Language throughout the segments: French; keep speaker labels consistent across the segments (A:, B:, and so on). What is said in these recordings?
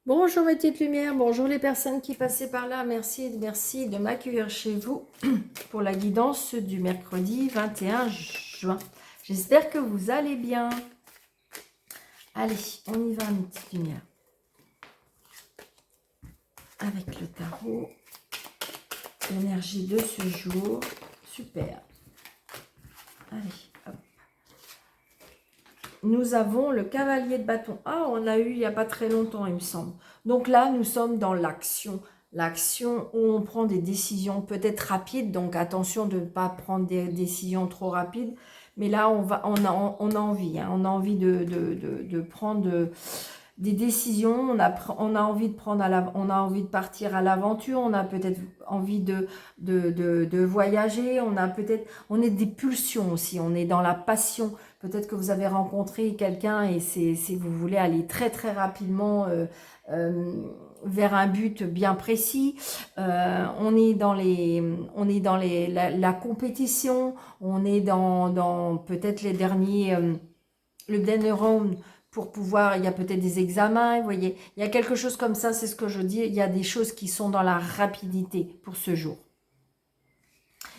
A: Bonjour mes petites lumières, bonjour les personnes qui passaient par là, merci de m'accueillir chez vous pour la guidance du mercredi 21 juin. J'espère que vous allez bien. Allez, on y va mes petites lumières. Avec le tarot, l'énergie de ce jour, super. Allez, hop. Nous avons le cavalier de bâton. Ah, on l'a eu il n'y a pas très longtemps, il me semble. Donc là, nous sommes dans l'action. L'action où on prend des décisions peut-être rapides. Donc attention de ne pas prendre des décisions trop rapides. Mais là, on a envie. Hein, on a envie de prendre des décisions. On a envie de prendre on a envie de partir à l'aventure. On a peut-être envie de voyager. On est des pulsions aussi. On est dans la passion. Peut-être que vous avez rencontré quelqu'un et vous voulez aller très très rapidement euh, vers un but bien précis. On est dans la compétition. On est dans peut-être le dernier round pour pouvoir. Il y a peut-être des examens. Vous voyez, il y a quelque chose comme ça. C'est ce que je dis. Il y a des choses qui sont dans la rapidité pour ce jour.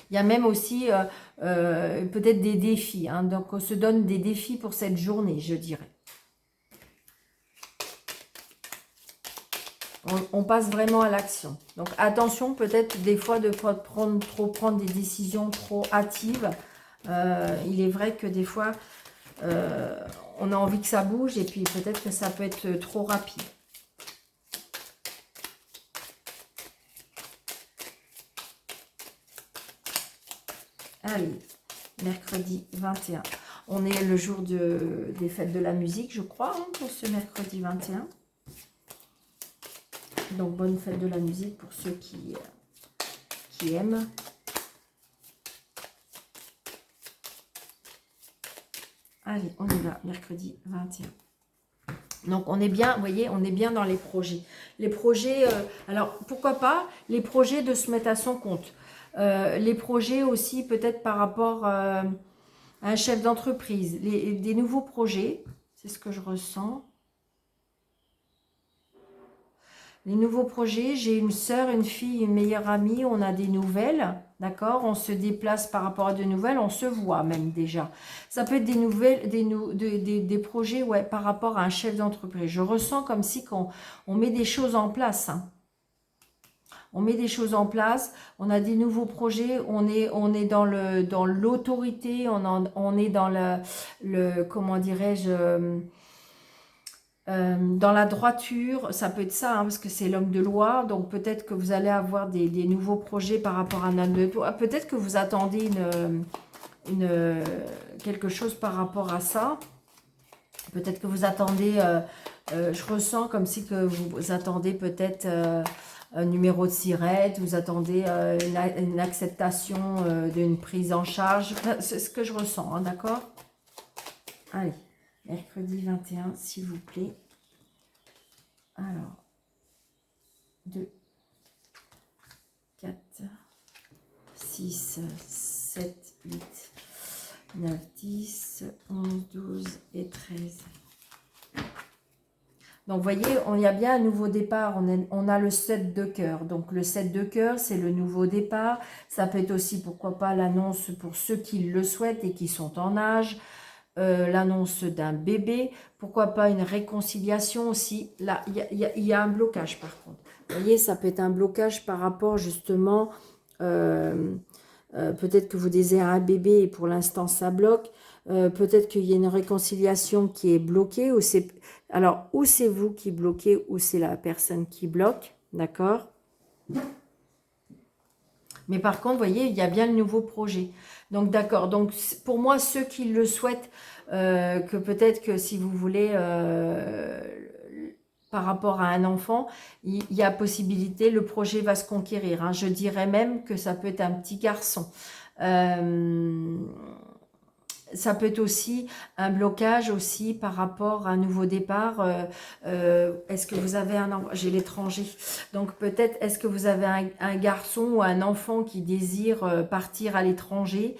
A: Il y a même aussi peut-être des défis. Hein. Donc, on se donne des défis pour cette journée, je dirais. On passe vraiment à l'action. Donc, attention peut-être des fois de ne pas prendre des décisions trop hâtives. Il est vrai que des fois, on a envie que ça bouge et puis peut-être que ça peut être trop rapide. Allez, mercredi 21. On est le jour des fêtes de la musique, je crois, hein, pour ce mercredi 21. Donc, bonne fête de la musique pour ceux qui aiment. Allez, on y va, mercredi 21. Donc, on est bien, vous voyez, on est bien dans les projets. Les projets, alors, pourquoi pas, les projets de se mettre à son compte. Les projets aussi, peut-être par rapport à un chef d'entreprise. Des nouveaux projets, c'est ce que je ressens. Les nouveaux projets, j'ai une sœur, une fille, une meilleure amie, on a des nouvelles, d'accord? On se déplace par rapport à de nouvelles, on se voit même déjà. Ça peut être des nouvelles, des projets ouais, par rapport à un chef d'entreprise. Je ressens comme si on met des choses en place. Hein. On met des choses en place, on a des nouveaux projets, on est dans l'autorité, on est dans comment dirais-je, dans la droiture, ça peut être ça, hein, parce que c'est l'homme de loi, donc peut-être que vous allez avoir des nouveaux projets par rapport à un homme de loi. Peut-être que vous attendez quelque chose par rapport à ça. Peut-être que vous attendez, je ressens comme si que vous attendez peut-être un numéro de SIRET, vous attendez une acceptation d'une prise en charge. Enfin, c'est ce que je ressens, hein, d'accord? Allez, mercredi 21, s'il vous plaît. Alors, 2, 4, 6, 7, 8, 9, 10, 11, 12 et 13. Donc, vous voyez, il y a bien un nouveau départ. On a le 7 de cœur. Donc, le 7 de cœur, c'est le nouveau départ. Ça peut être aussi, pourquoi pas, l'annonce pour ceux qui le souhaitent et qui sont en âge. L'annonce d'un bébé. Pourquoi pas une réconciliation aussi. Là, il y a un blocage, par contre. Vous voyez, ça peut être un blocage par rapport, justement... peut-être que vous désirez un bébé et pour l'instant ça bloque. Peut-être qu'il y a une réconciliation qui est bloquée. Alors, ou c'est vous qui bloquez ou c'est la personne qui bloque. D'accord? Mais par contre, vous voyez, il y a bien le nouveau projet. Donc, d'accord. Donc, pour moi, ceux qui le souhaitent, que peut-être que si vous voulez, par rapport à un enfant, il y a possibilité, le projet va se conquérir. Hein. Je dirais même que ça peut être un petit garçon. Ça peut être aussi un blocage aussi par rapport à un nouveau départ. Est-ce que vous avez j'ai l'étranger. Donc peut-être est-ce que vous avez un garçon ou un enfant qui désire partir à l'étranger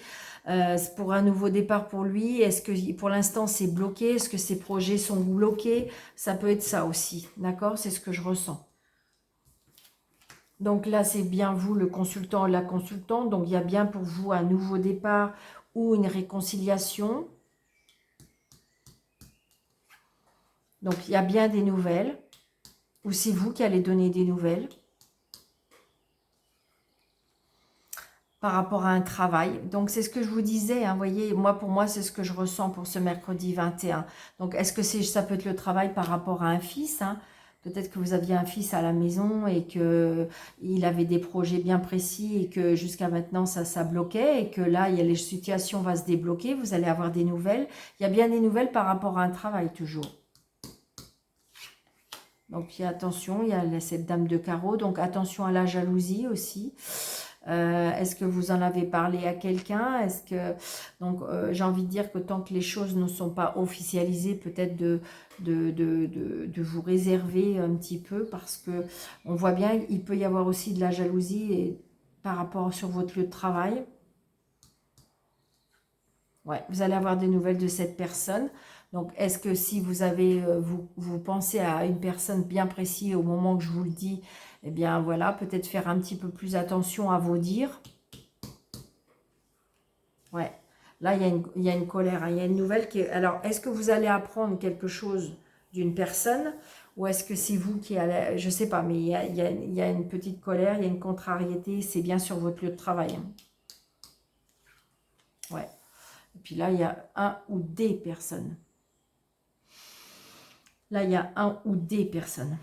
A: pour un nouveau départ pour lui. Est-ce que pour l'instant c'est bloqué? Est-ce que ses projets sont bloqués? Ça peut être ça aussi. D'accord? C'est ce que je ressens. Donc là, c'est bien vous, le consultant ou la consultante. Donc il y a bien pour vous un nouveau départ ou une réconciliation. Donc il y a bien des nouvelles. Ou c'est vous qui allez donner des nouvelles. Par rapport à un travail. Donc c'est ce que je vous disais, hein, voyez, moi pour moi c'est ce que je ressens pour ce mercredi 21. Donc est-ce que ça peut être le travail par rapport à un fils, hein? Peut-être que vous aviez un fils à la maison et que il avait des projets bien précis et que jusqu'à maintenant ça bloquait et que là il y a les situations vont se débloquer, vous allez avoir des nouvelles. Il y a bien des nouvelles par rapport à un travail toujours. Donc il y a attention, il y a cette dame de carreau, donc attention à la jalousie aussi. Est-ce que vous en avez parlé à quelqu'un? Est-ce que donc j'ai envie de dire que tant que les choses ne sont pas officialisées, peut-être de vous réserver un petit peu parce que on voit bien il peut y avoir aussi de la jalousie par rapport sur votre lieu de travail. Ouais, vous allez avoir des nouvelles de cette personne. Donc, est-ce que si vous avez, vous pensez à une personne bien précise au moment que je vous le dis, eh bien voilà, peut-être faire un petit peu plus attention à vos dires. Ouais, là, il y a une colère, hein, il y a une nouvelle qui est... Alors, est-ce que vous allez apprendre quelque chose d'une personne ou est-ce que c'est vous qui allez... Je sais pas, mais il y a une petite colère, il y a une contrariété, c'est bien sur votre lieu de travail. Hein. Ouais. Et puis là, il y a un ou des personnes. Là, il y a un ou des personnes.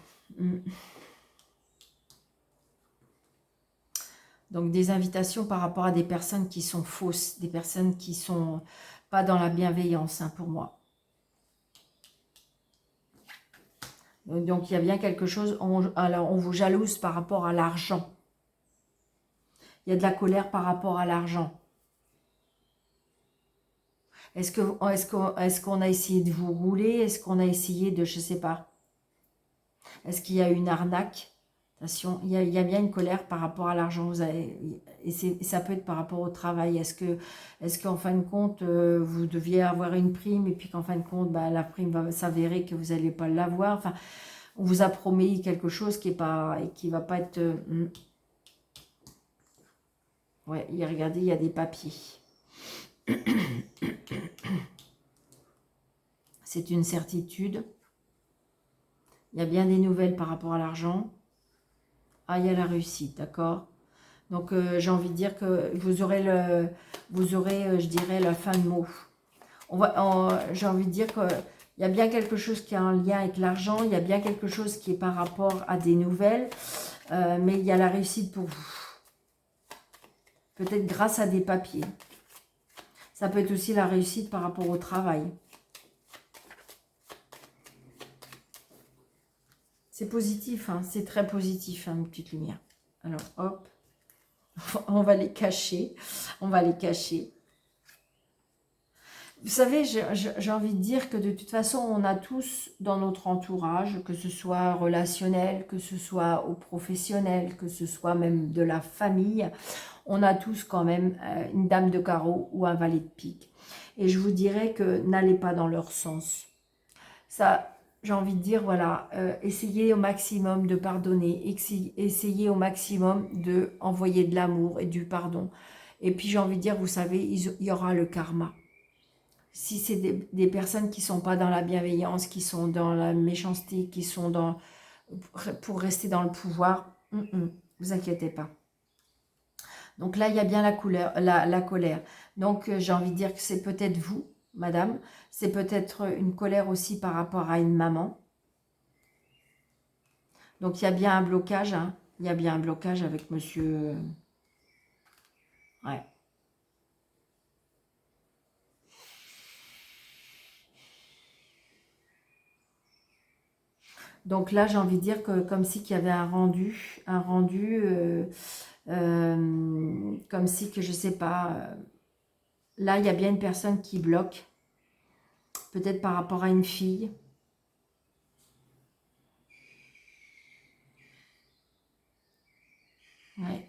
A: Donc, des invitations par rapport à des personnes qui sont fausses, des personnes qui sont pas dans la bienveillance, hein, pour moi. Donc, il y a bien quelque chose, alors on vous jalouse par rapport à l'argent. Il y a de la colère par rapport à l'argent. Est-ce qu'on a essayé de vous rouler? Est-ce qu'on a essayé de, je sais pas, est-ce qu'il y a une arnaque? Attention, il y a bien une colère par rapport à l'argent. Et ça peut être par rapport au travail. Est-ce qu'en fin de compte, vous deviez avoir une prime et puis qu'en fin de compte, bah, la prime va s'avérer que vous n'allez pas l'avoir. Enfin, on vous a promis quelque chose qui va pas être... Ouais, regardez, il y a des papiers. C'est une certitude. Il y a bien des nouvelles par rapport à l'argent. Ah, il y a la réussite, d'accord. Donc, j'ai envie de dire que vous aurez, je dirais, la fin de mot. J'ai envie de dire qu'il y a bien quelque chose qui a un lien avec l'argent. Il y a bien quelque chose qui est par rapport à des nouvelles. Mais il y a la réussite pour vous. Peut-être grâce à des papiers. Ça peut être aussi la réussite par rapport au travail. C'est positif, hein, c'est très positif, hein, une petite lumière. Alors, hop, on va les cacher. On va les cacher. Vous savez, j'ai envie de dire que de toute façon, on a tous dans notre entourage, que ce soit relationnel, que ce soit au professionnel, que ce soit même de la famille, on a tous quand même une dame de carreau ou un valet de pique. Et je vous dirais que n'allez pas dans leur sens. Ça, j'ai envie de dire, voilà, essayez au maximum de pardonner, essayez au maximum de envoyer de l'amour et du pardon. Et puis j'ai envie de dire, vous savez, il y aura le karma. Si c'est des personnes qui ne sont pas dans la bienveillance, qui sont dans la méchanceté, qui sont pour rester dans le pouvoir, vous inquiétez pas. Donc là, il y a bien la colère. Donc j'ai envie de dire que c'est peut-être vous, madame. C'est peut-être une colère aussi par rapport à une maman. Donc il y a bien un blocage. Hein. Il y a bien un blocage avec monsieur... Ouais. Donc là, j'ai envie de dire que comme si qu'il y avait un rendu, comme si que je sais pas, Là, il y a bien une personne qui bloque. Peut-être par rapport à une fille. Ouais.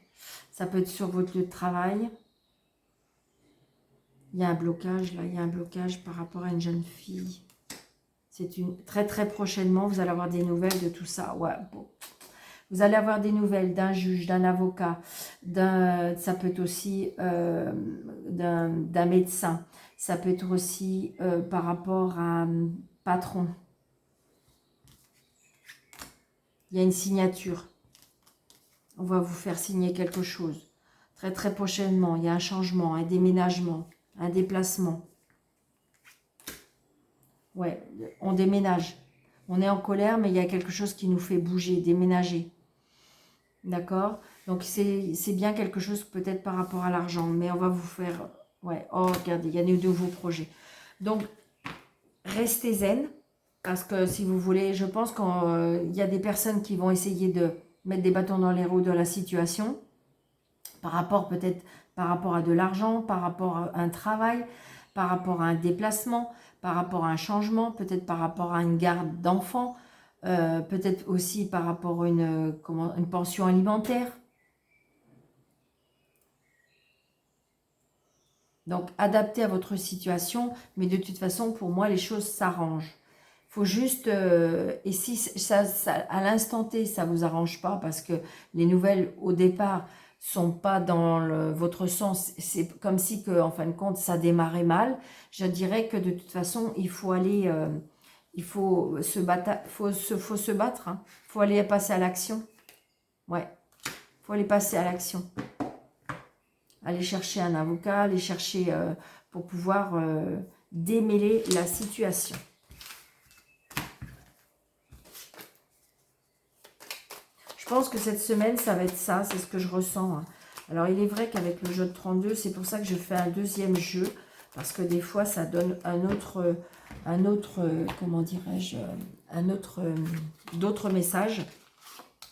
A: Ça peut être sur votre lieu de travail. Il y a un blocage, là. Il y a un blocage par rapport à une jeune fille. C'est une... Très, très prochainement, vous allez avoir des nouvelles de tout ça. Ouais, bon. Vous allez avoir des nouvelles d'un juge, d'un avocat, ça peut être aussi d'un médecin. Ça peut être aussi par rapport à un patron. Il y a une signature. On va vous faire signer quelque chose. Très très prochainement, il y a un changement, un déménagement, un déplacement. Ouais, on déménage. On est en colère, mais il y a quelque chose qui nous fait bouger, déménager. D'accord? Donc c'est bien quelque chose peut-être par rapport à l'argent, mais on va vous faire... Ouais, oh regardez, il y a de nouveaux projets. Donc, restez zen, parce que si vous voulez, je pense qu'il y a des personnes qui vont essayer de mettre des bâtons dans les roues de la situation, par rapport peut-être par rapport à de l'argent, par rapport à un travail, par rapport à un déplacement, par rapport à un changement, peut-être par rapport à une garde d'enfants, peut-être aussi par rapport à une pension alimentaire. Donc, adapté à votre situation, mais de toute façon, pour moi, les choses s'arrangent. Il faut juste, et si à l'instant T, ça ne vous arrange pas, parce que les nouvelles, au départ, sont pas dans votre sens, c'est comme si, que, en fin de compte, ça démarrait mal, je dirais que de toute façon, il faut aller, il faut se battre, faut se battre, hein. Il faut aller passer à l'action. Ouais, il faut aller passer à l'action. Aller chercher un avocat, aller chercher pour pouvoir démêler la situation. Je pense que cette semaine, ça va être ça, c'est ce que je ressens, hein. Alors, il est vrai qu'avec le jeu de 32, c'est pour ça que je fais un deuxième jeu, parce que des fois, ça donne comment dirais-je, d'autres messages.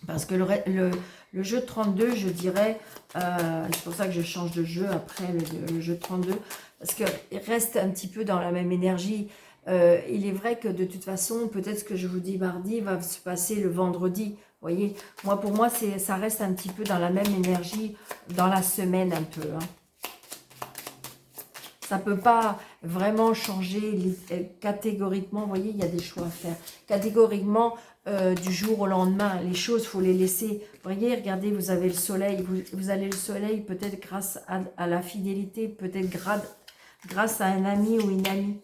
A: Parce que le jeu de 32, je dirais, c'est pour ça que je change de jeu après le jeu de 32, parce qu'il reste un petit peu dans la même énergie. Il est vrai que de toute façon, peut-être ce que je vous dis mardi va se passer le vendredi. Vous voyez, pour moi, ça reste un petit peu dans la même énergie dans la semaine un peu, hein. Ça ne peut pas vraiment changer catégoriquement. Vous voyez, il y a des choix à faire. Catégoriquement, du jour au lendemain, les choses, il faut les laisser. Vous voyez, regardez, vous avez le soleil. Vous avez le soleil peut-être grâce à la fidélité, peut-être grâce à un ami ou une amie.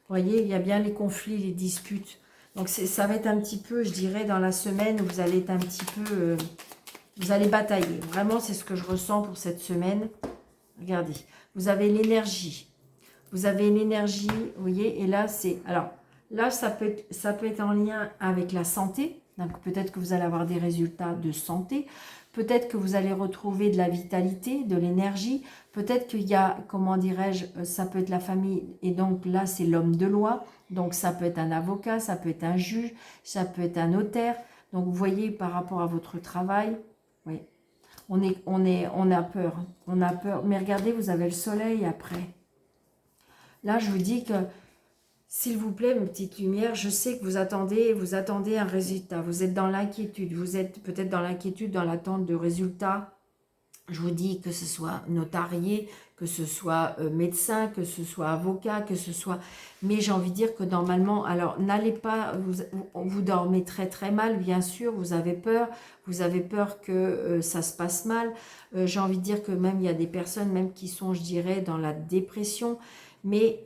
A: Vous voyez, il y a bien les conflits, les disputes. Donc, ça va être un petit peu, je dirais, dans la semaine où vous allez être un petit peu... vous allez batailler. Vraiment, c'est ce que je ressens pour cette semaine. Regardez, vous avez l'énergie. Vous avez l'énergie, vous voyez, et là, c'est... Alors, là, ça peut être en lien avec la santé. Donc, peut-être que vous allez avoir des résultats de santé. Peut-être que vous allez retrouver de la vitalité, de l'énergie. Peut-être qu'il y a, comment dirais-je, ça peut être la famille. Et donc, là, c'est l'homme de loi. Donc, ça peut être un avocat, ça peut être un juge, ça peut être un notaire. Donc, vous voyez, par rapport à votre travail, oui, on a peur. On a peur. Mais regardez, vous avez le soleil après. Là, je vous dis que, s'il vous plaît, mes petites lumières, je sais que vous attendez un résultat. Vous êtes dans l'inquiétude. Vous êtes peut-être dans l'inquiétude, dans l'attente de résultats. Je vous dis que ce soit notarié, que ce soit médecin, que ce soit avocat, que ce soit... Mais j'ai envie de dire que normalement, alors n'allez pas, vous dormez très très mal, bien sûr, vous avez peur que ça se passe mal. J'ai envie de dire que même il y a des personnes même qui sont, je dirais, dans la dépression. Mais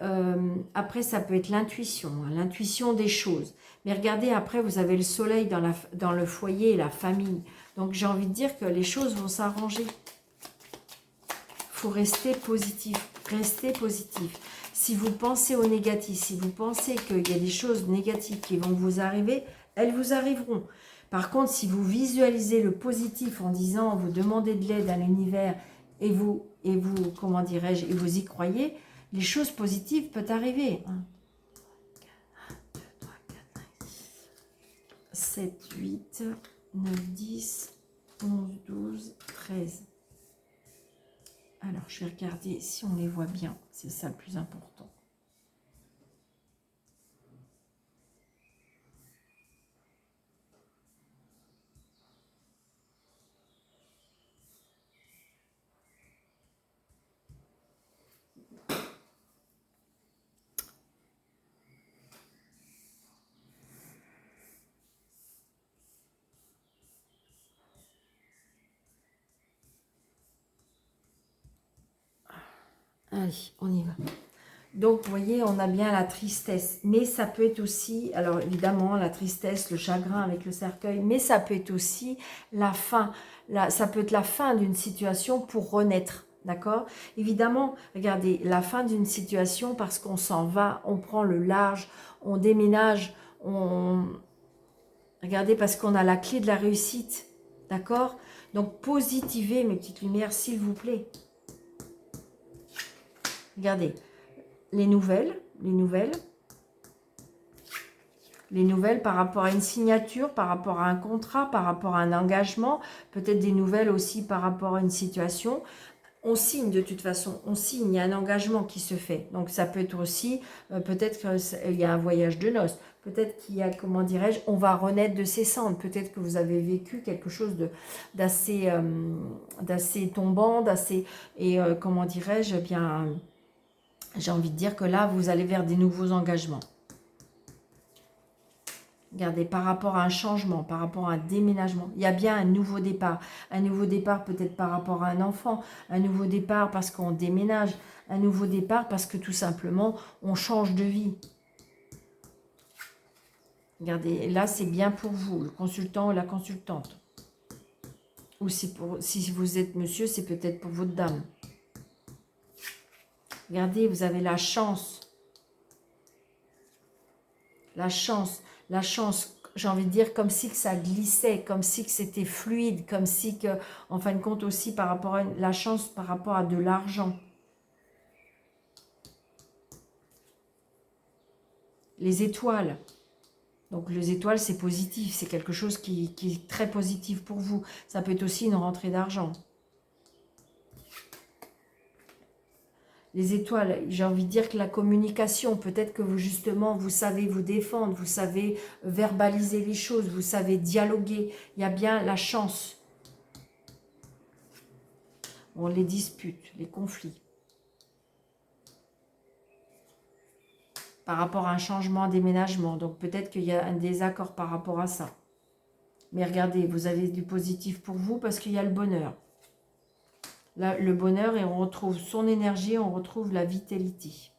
A: après, ça peut être l'intuition, hein, l'intuition des choses. Mais regardez, après, vous avez le soleil dans le foyer et la famille. Donc, j'ai envie de dire que les choses vont s'arranger. Il faut rester positif. Restez positif. Si vous pensez au négatif, si vous pensez qu'il y a des choses négatives qui vont vous arriver, elles vous arriveront. Par contre, si vous visualisez le positif en disant, vous demandez de l'aide à l'univers et vous, comment dirais-je, et vous y croyez, les choses positives peuvent arriver. 7, 8, 9, 10, 11, 12, 13. Alors, je vais regarder si on les voit bien. C'est ça le plus important. Allez, on y va. Donc, vous voyez, on a bien la tristesse. Mais ça peut être aussi, alors évidemment, la tristesse, le chagrin avec le cercueil, mais ça peut être aussi la fin. Ça peut être la fin d'une situation pour renaître. D'accord? Évidemment, regardez, la fin d'une situation parce qu'on s'en va, on prend le large, on déménage, regardez, parce qu'on a la clé de la réussite. D'accord? Donc, positivez, mes petites lumières, s'il vous plaît. Regardez, les nouvelles par rapport à une signature, par rapport à un contrat, par rapport à un engagement, peut-être des nouvelles aussi par rapport à une situation. On signe de toute façon, on signe, il y a un engagement qui se fait. Donc ça peut être aussi, peut-être qu'il y a un voyage de noces, peut-être qu'il y a, comment dirais-je, on va renaître de ses cendres, peut-être que vous avez vécu quelque chose d'assez tombant, d'assez, et comment dirais-je, bien, j'ai envie de dire que là, vous allez vers des nouveaux engagements. Regardez, par rapport à un changement, par rapport à un déménagement, il y a bien un nouveau départ. Un nouveau départ peut-être par rapport à un enfant, un nouveau départ parce qu'on déménage, un nouveau départ parce que tout simplement, on change de vie. Regardez, là, c'est bien pour vous, le consultant ou la consultante. Ou si vous êtes monsieur, c'est peut-être pour votre dame. Regardez, vous avez la chance. La chance, j'ai envie de dire comme si que ça glissait, comme si que c'était fluide, comme si que, en fin de compte aussi par rapport à la chance, par rapport à de l'argent. Les étoiles. Donc les étoiles, c'est positif, c'est quelque chose qui est très positif pour vous. Ça peut être aussi une rentrée d'argent. Les étoiles, j'ai envie de dire que la communication, peut-être que vous justement, vous savez vous défendre, vous savez verbaliser les choses, vous savez dialoguer. Il y a bien la chance. Bon, les disputes, les conflits. Par rapport à un changement, un déménagement. Donc peut-être qu'il y a un désaccord par rapport à ça. Mais regardez, vous avez du positif pour vous parce qu'il y a le bonheur. Là, le bonheur, et on retrouve son énergie, on retrouve la vitalité.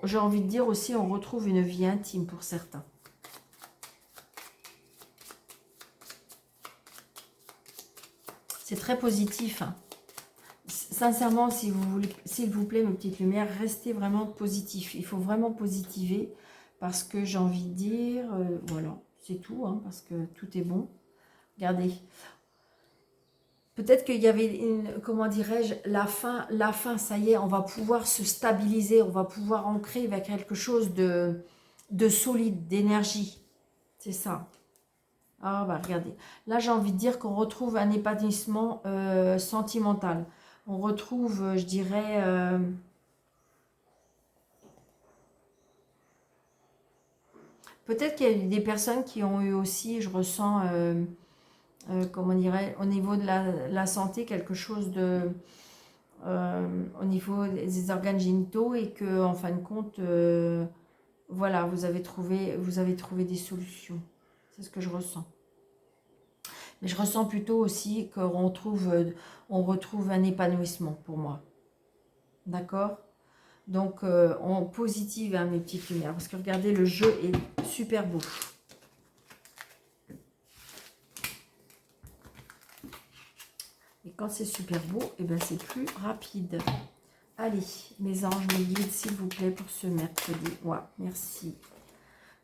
A: J'ai envie de dire aussi, on retrouve une vie intime pour certains. C'est très positif. Hein. Sincèrement, si vous voulez, s'il vous plaît, mes petites lumières, restez vraiment positif. Il faut vraiment positiver parce que j'ai envie de dire, voilà, c'est tout, hein, parce que tout est bon. Regardez. Peut-être qu'il y avait une, comment dirais-je, la fin, ça y est, on va pouvoir se stabiliser, on va pouvoir ancrer vers quelque chose de solide, d'énergie. C'est ça. Ah bah regardez, là j'ai envie de dire qu'on retrouve un épanouissement sentimental. On retrouve, je dirais, peut-être qu'il y a des personnes qui ont eu aussi, je ressens, comment dirais, au niveau de la santé, quelque chose de, au niveau des organes génitaux et que, en fin de compte, voilà, vous avez trouvé des solutions. C'est ce que je ressens. Mais je ressens plutôt aussi qu'on on retrouve un épanouissement pour moi. D'accord? Donc, on positive hein, mes petites lumières. Parce que regardez, le jeu est super beau. Et quand c'est super beau, et ben c'est plus rapide. Allez, mes anges, mes guides, s'il vous plaît, pour ce mercredi. Ouais, merci.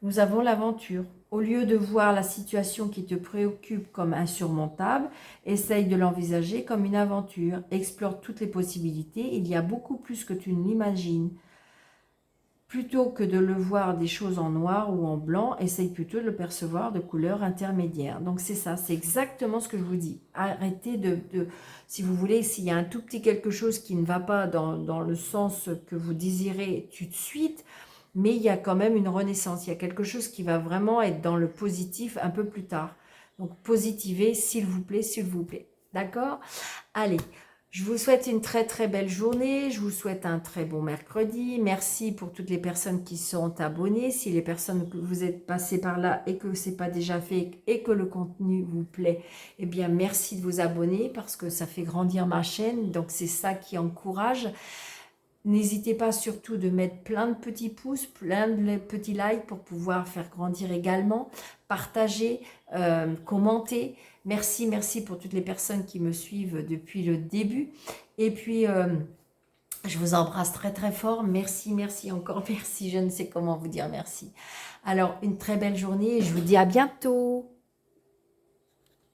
A: Nous avons l'aventure. Au lieu de voir la situation qui te préoccupe comme insurmontable, essaye de l'envisager comme une aventure. Explore toutes les possibilités. Il y a beaucoup plus que tu ne l'imagines. plutôt que de le voir des choses en noir ou en blanc, essaye plutôt de le percevoir de couleurs intermédiaires. Donc c'est ça, c'est exactement ce que je vous dis. Arrêtez si vous voulez, s'il y a un tout petit quelque chose qui ne va pas dans le sens que vous désirez tout de suite, mais il y a quand même une renaissance. Il y a quelque chose qui va vraiment être dans le positif un peu plus tard. Donc positivez, s'il vous plaît, s'il vous plaît. D'accord? Allez. Je vous souhaite une très très belle journée, je vous souhaite un très bon mercredi. Merci pour toutes les personnes qui sont abonnées. Si les personnes que vous êtes passées par là et que ce n'est pas déjà fait et que le contenu vous plaît, eh bien merci de vous abonner parce que ça fait grandir ma chaîne. Donc c'est ça qui encourage. N'hésitez pas surtout de mettre plein de petits pouces, plein de petits likes pour pouvoir faire grandir également. Partagez, commentez. Merci, merci pour toutes les personnes qui me suivent depuis le début. Et puis, je vous embrasse très très fort. Merci, merci, encore merci. Je ne sais comment vous dire merci. Alors, une très belle journée et je vous dis à bientôt.